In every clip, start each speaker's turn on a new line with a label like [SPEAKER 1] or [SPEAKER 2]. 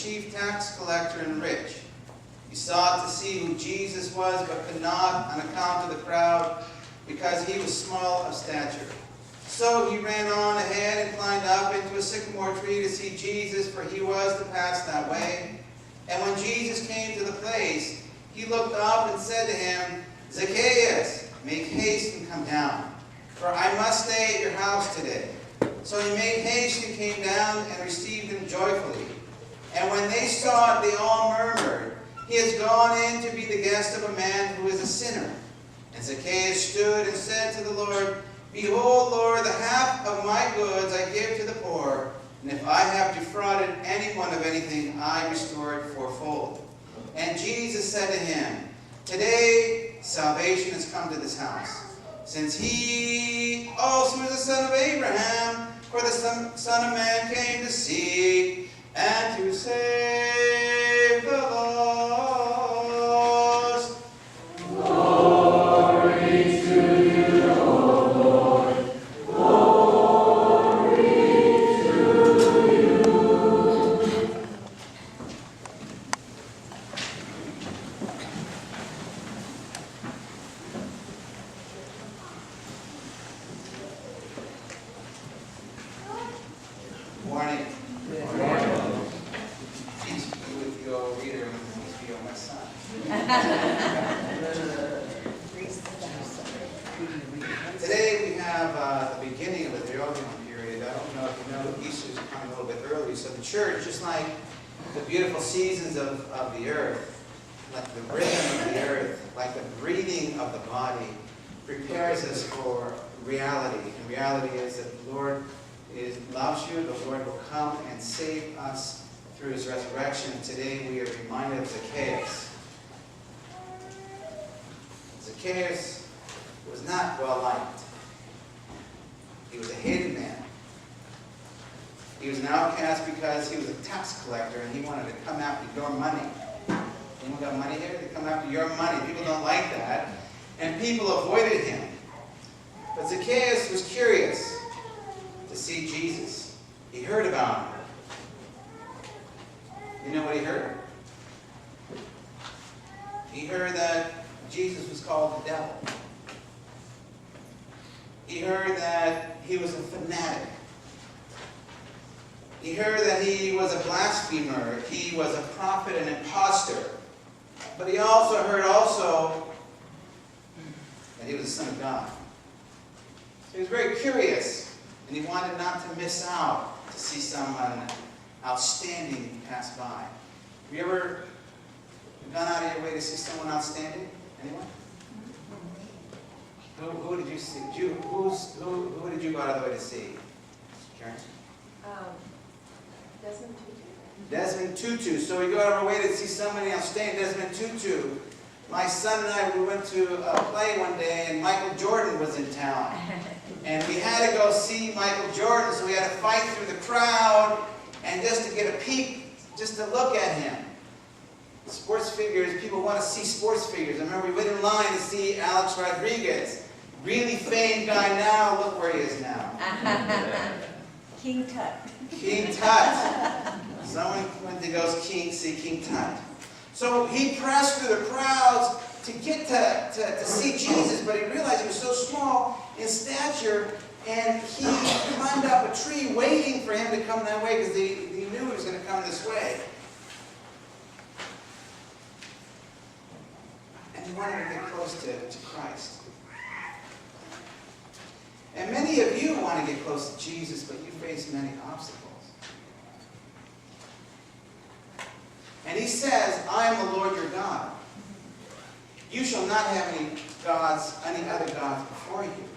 [SPEAKER 1] chief tax collector and rich. He sought to see who Jesus was, but could not on account of the crowd, because he was small of stature. So he ran on ahead and climbed up into a sycamore tree to see Jesus, for he was to pass that way. And when Jesus came to the place, he looked up and said to him, Zacchaeus, make haste and come down, for I must stay at your house today. So he made haste and came down and received him joyfully. And when they saw it, they all murmured, he has gone in to be the guest of a man who is a sinner. And Zacchaeus stood and said to the Lord, Behold, Lord, the half of my goods I give to the poor, and if I have defrauded anyone of anything, I restore it fourfold. And Jesus said to him, Today salvation has come to this house, since he also is the son of Abraham, for the Son of Man came to seek and to save the lost.
[SPEAKER 2] Glory to you, O Lord. Glory to you.
[SPEAKER 1] Morning.
[SPEAKER 3] Good morning.
[SPEAKER 1] Peace be with you, O reader, and peace be on my son. Today we have the beginning of the Theologian period. I don't know if you know, Easter's coming a little bit early. So the church, just like the beautiful seasons of the earth, like the rhythm of the earth, like the breathing of the body, prepares us for reality. And reality is that the Lord loves you. The Lord will come and save us through his resurrection. Today we are reminded of Zacchaeus. Zacchaeus was not well liked. He was a hated man. He was an outcast because he was a tax collector and he wanted to come after your money. Anyone got money here? They come after your money. People don't like that. And people avoided him. But Zacchaeus was curious to see Jesus. He heard about him. You know what he heard? He heard that Jesus was called the devil. He heard that he was a fanatic. He heard that he was a blasphemer. He was a prophet and impostor. But he also heard that he was the Son of God. So he was very curious, and he wanted not to miss out to see someone outstanding pass by. Have you ever gone out of your way to see someone outstanding? Anyone? Who did you see? Who did you go out of the way to see? Karen?
[SPEAKER 3] Desmond Tutu.
[SPEAKER 1] Desmond Tutu. So we go out of our way to see somebody outstanding. Desmond Tutu. My son and I, we went to a play one day, and Michael Jordan was in town. And we had to go see Michael Jordan, so we had to fight through the crowd, and just to get a peek, just to look at him. Sports figures, people want to see sports figures. I remember we went in line to see Alex Rodriguez. Really famed guy now, look where he is now.
[SPEAKER 3] King Tut.
[SPEAKER 1] King Tut. Someone went to go see King Tut. So he pressed through the crowds to get to see Jesus, but he realized he was so small in stature, and he climbed up a tree waiting for him to come that way because he knew he was going to come this way. And he wanted to get close to Christ. And many of you want to get close to Jesus, but you face many obstacles. And he says, I am the Lord your God. You shall not have any other gods before you.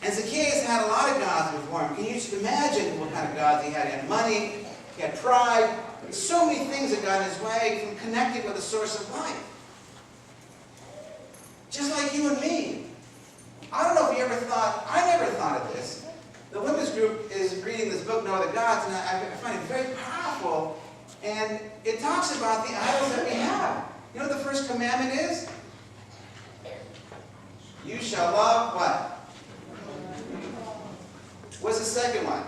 [SPEAKER 1] And Zacchaeus had a lot of gods before him. Can you just imagine what kind of gods he had? He had money, he had pride, so many things that got in his way from connecting with the source of life. Just like you and me. I don't know if you ever thought, I never thought of this. The women's group is reading this book, No Other Gods, and I find it very powerful. And it talks about the idols that we have. You know what the first commandment is? You shall love what? What's the second one?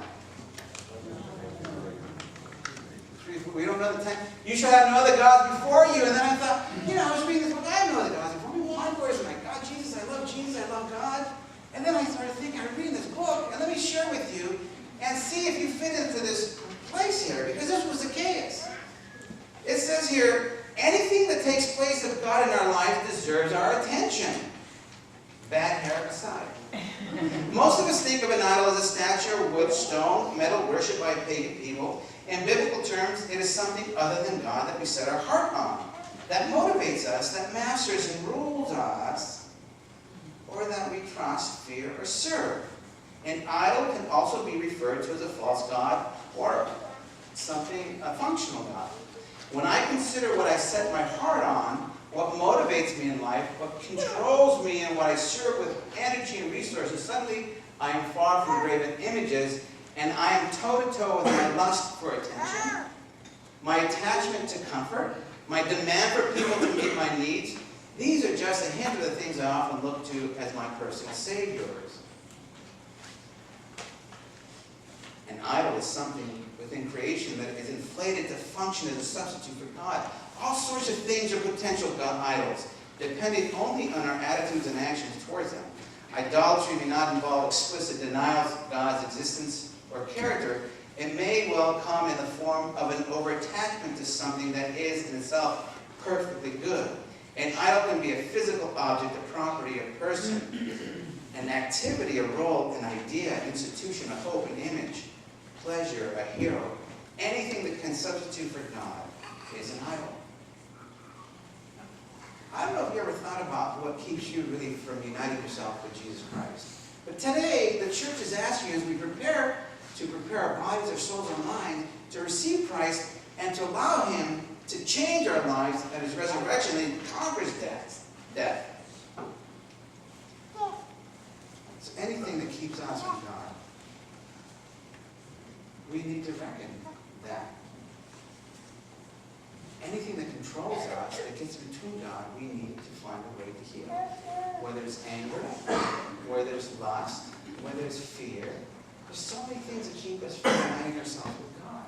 [SPEAKER 1] before. We don't know the time. You shall have no other gods before you. And then I thought, I was reading this book. I have no other gods before me. Well, my word is my God, Jesus. I love God. And then I started thinking, I'm reading this book, and let me share with you and see if you fit into this place here, because this was Zacchaeus. It says here, anything that takes place of God in our life deserves our attention. Bad hair aside. Most of us think of an idol as a statue of wood, stone, metal, worshipped by pagan people. In biblical terms, it is something other than God that we set our heart on, that motivates us, that masters and rules us, or that we trust, fear, or serve. An idol can also be referred to as a false god or something, a functional god. When I consider what I set my heart on, what motivates me in life, what controls me, and what I serve with energy and resources, suddenly I am far from graven images, and I am toe-to-toe with my lust for attention, my attachment to comfort, my demand for people to meet my needs. These are just a hint of the things I often look to as my personal saviors. An idol is something within creation that is inflated to function as a substitute for God. All sorts of things are potential God idols, depending only on our attitudes and actions towards them. Idolatry may not involve explicit denials of God's existence or character. It may well come in the form of an over-attachment to something that is in itself perfectly good. An idol can be a physical object, a property, a person, an activity, a role, an idea, institution, a hope, an image, pleasure, a hero. Anything that can substitute for God is an idol. I don't know if you ever thought about what keeps you really from uniting yourself with Jesus Christ. But today, the church is asking you as we prepare our bodies, our souls, our minds to receive Christ and to allow Him to change our lives at His resurrection and He conquers death. So anything that keeps us from God, we need to reckon that. Anything that controls us, that gets between God, we need to find a way to heal. Whether it's anger, whether it's lust, whether it's fear. There's so many things that keep us from uniting ourselves with God.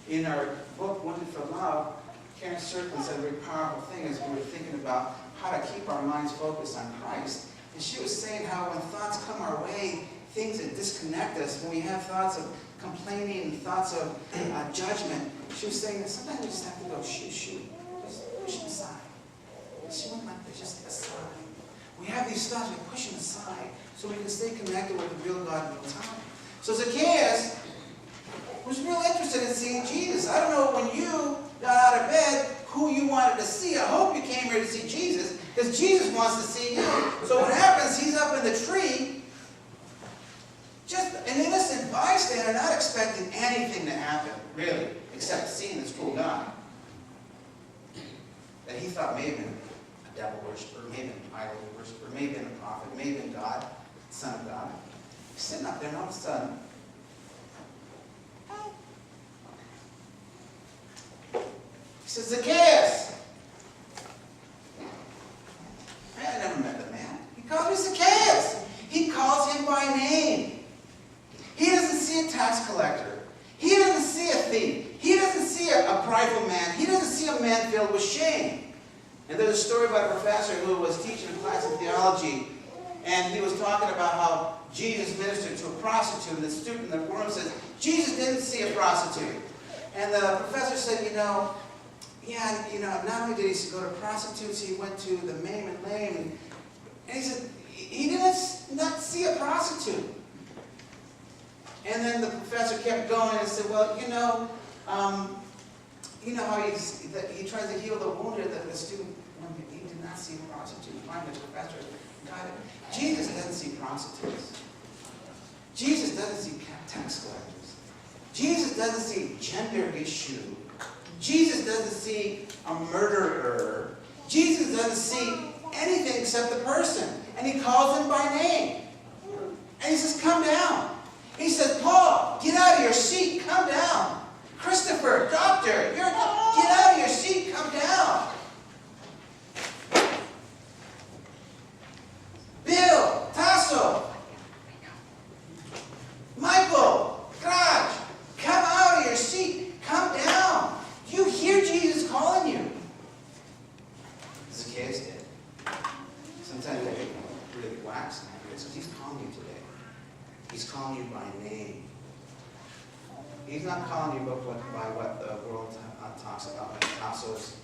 [SPEAKER 1] In our book, Wounded for Love, Karen Serkland said a very powerful thing as we were thinking about how to keep our minds focused on Christ. And she was saying how when thoughts come our way, things that disconnect us, when we have thoughts of complaining, thoughts of judgment, she was saying that sometimes we just have to go, shoot, just push them aside. She went like this, just aside. We have these thoughts, we push them aside so we can stay connected with the real God in real time. So Zacchaeus was real interested in seeing Jesus. I don't know when you got out of bed who you wanted to see. I hope you came here to see Jesus, because Jesus wants to see you. So what happens, he's up in the tree, just an innocent bystander, not expecting anything to happen, really, except seeing this cool guy that he thought may have been a devil worshiper, may have been an idol worshiper, may have been a prophet, may have been God, Son of God. He's sitting up there, and all of a sudden, he says, Zacchaeus. Man, I never met the man. He calls me Zacchaeus. He calls him by name. He doesn't see a tax collector. He doesn't see a thief. He doesn't see a prideful man. He doesn't see a man filled with shame. And there's a story about a professor who was teaching a class of theology, and he was talking about how Jesus ministered to a prostitute, and the student in the room says, Jesus didn't see a prostitute. And the professor said, not only did he go to prostitutes, he went to the maimed and lame. And he said, he didn't not see a prostitute. And then the professor kept going and said, well, how he tries to heal the wounded, that the student, he did not see a prostitute. Finally, the professor got it. Jesus doesn't see prostitutes. Jesus doesn't see tax collectors. Jesus doesn't see gender issue. Jesus doesn't see a murderer. Jesus doesn't see anything except the person. And he calls him by name. And he says, come down. He says, Paul, get out of your seat, come down. Christopher, doctor, get out of your seat, come down. Bill, Tasso, Michael, Graj, come out of your seat, come down. Tassos,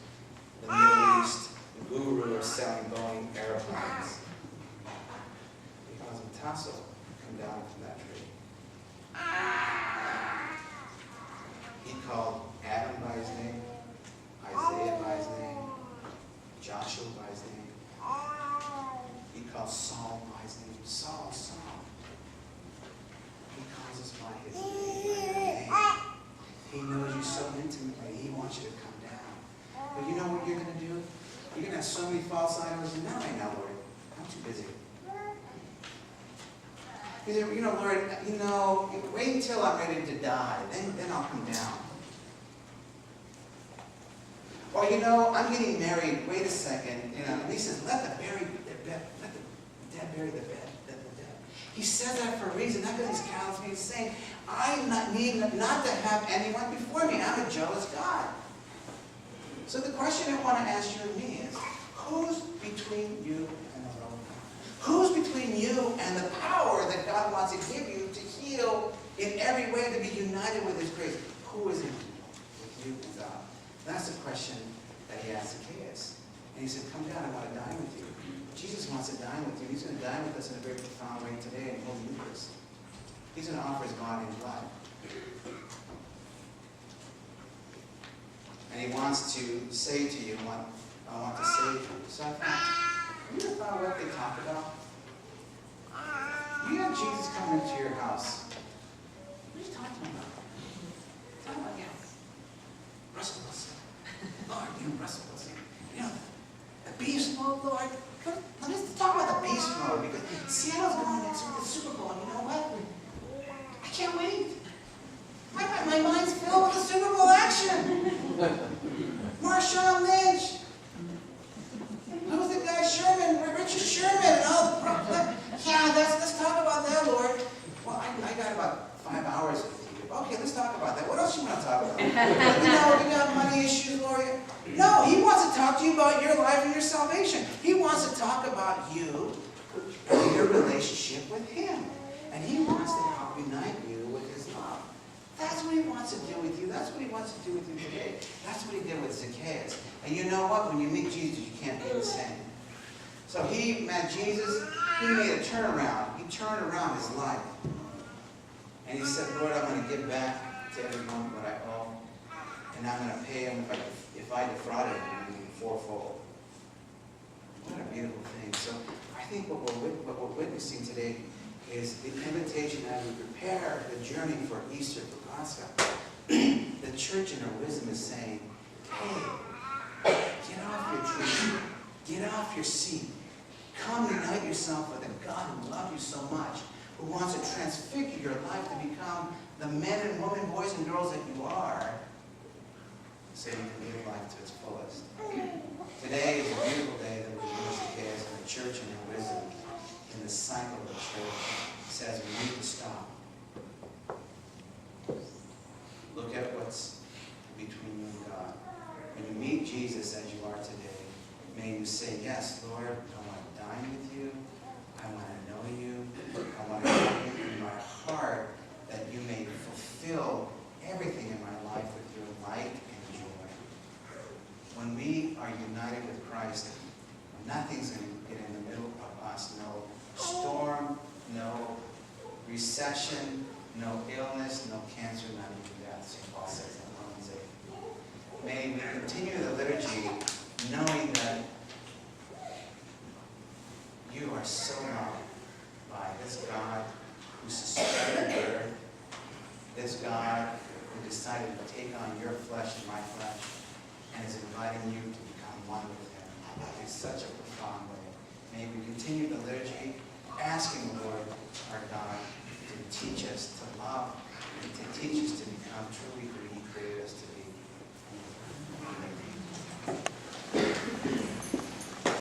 [SPEAKER 1] the Middle East, the guru of selling Boeing airplanes. He calls him Tasso, come down from that tree. He called Adam by his name, Isaiah by his name, Joshua by his name. He calls Saul by his name, Saul, Saul. He calls us by his name. He knows you so intimately. He wants you to come down. But you know what you're going to do? You're going to have so many false idols. And now I know, Lord, I'm too busy. You know, Lord, wait until I'm ready to die. Then I'll come down. Or, I'm getting married. Wait a second. And he says, let the dead bury the dead. He says that for a reason, not because he's callous. He's saying, I need not to have anyone before me. I'm a jealous God. So the question I want to ask you and me is, who's between you and the Lord? Who's between you and the power that God wants to give you to heal in every way, to be united with His grace? Who is it with you and God? That's the question that He asked Zacchaeus. And He said, come down, I want to dine with you. Jesus wants to dine with you. He's going to dine with us in a very profound way today in Holy Eucharist. He's going to offer His body and blood. And He wants to say to you what I want to say to you. So I thought, have you ever thought what they talk about? You have Jesus coming into your house. What are you talking about? Talking about, Russell Wilson. Lord, Russell Wilson. The beast mode, Lord. Let's talk about the beast mode, because Seattle's going into the Super Bowl, and you know what? I can't wait. My mind's filled with the Super Bowl action. Marshawn Lynch. Who's the guy? Richard Sherman, and all the yeah, let's talk about that, Lord. Well, I got about 5 hours with you. Okay, let's talk about that. What else you want to talk about? We got money issues, Lord. No, He wants to talk to you about your life and your salvation. He wants to talk about you and your relationship with Him. And He wants to help unite you with His love. That's what He wants to do with you. That's what He wants to do with you today. That's what He did with Zacchaeus. And you know what? When you meet Jesus, you can't be the same. So he met Jesus. He made a turnaround. He turned around his life. And he said, Lord, I'm going to give back to everyone what I owe. And I'm going to pay him if I defrauded him fourfold. What a beautiful thing. So I think what we're witnessing today is the invitation as we prepare the journey for Easter, for Pascha. The church in her wisdom is saying, hey, get off your tree. Get off your seat. Come unite yourself with a God who loves you so much, who wants to transfigure your life to become the men and women, boys and girls that you are, so you can live life to its fullest. Today is a beautiful day that we use the case in the church and in wisdom, in the cycle of the church, says we need to stop. Look at what's between you and God. When you meet Jesus as you are today, may you say, yes, Lord, I want to dine with you. I want to know you. I want to know you in my heart, that you may fulfill everything in my life with your light and joy. When we are united with Christ, nothing's going to get in the middle of us. No storm, no recession, no illness, no cancer, not even death. St. Paul says in Romans 8. May we continue the liturgy knowing that you are so loved by this God who sustained the earth, this God who decided to take on your flesh and my flesh, and is inviting you to become one with Him in such a profound way. May we continue the liturgy, asking the Lord, our God, to teach us to love, and to teach us to become truly who He created us to be.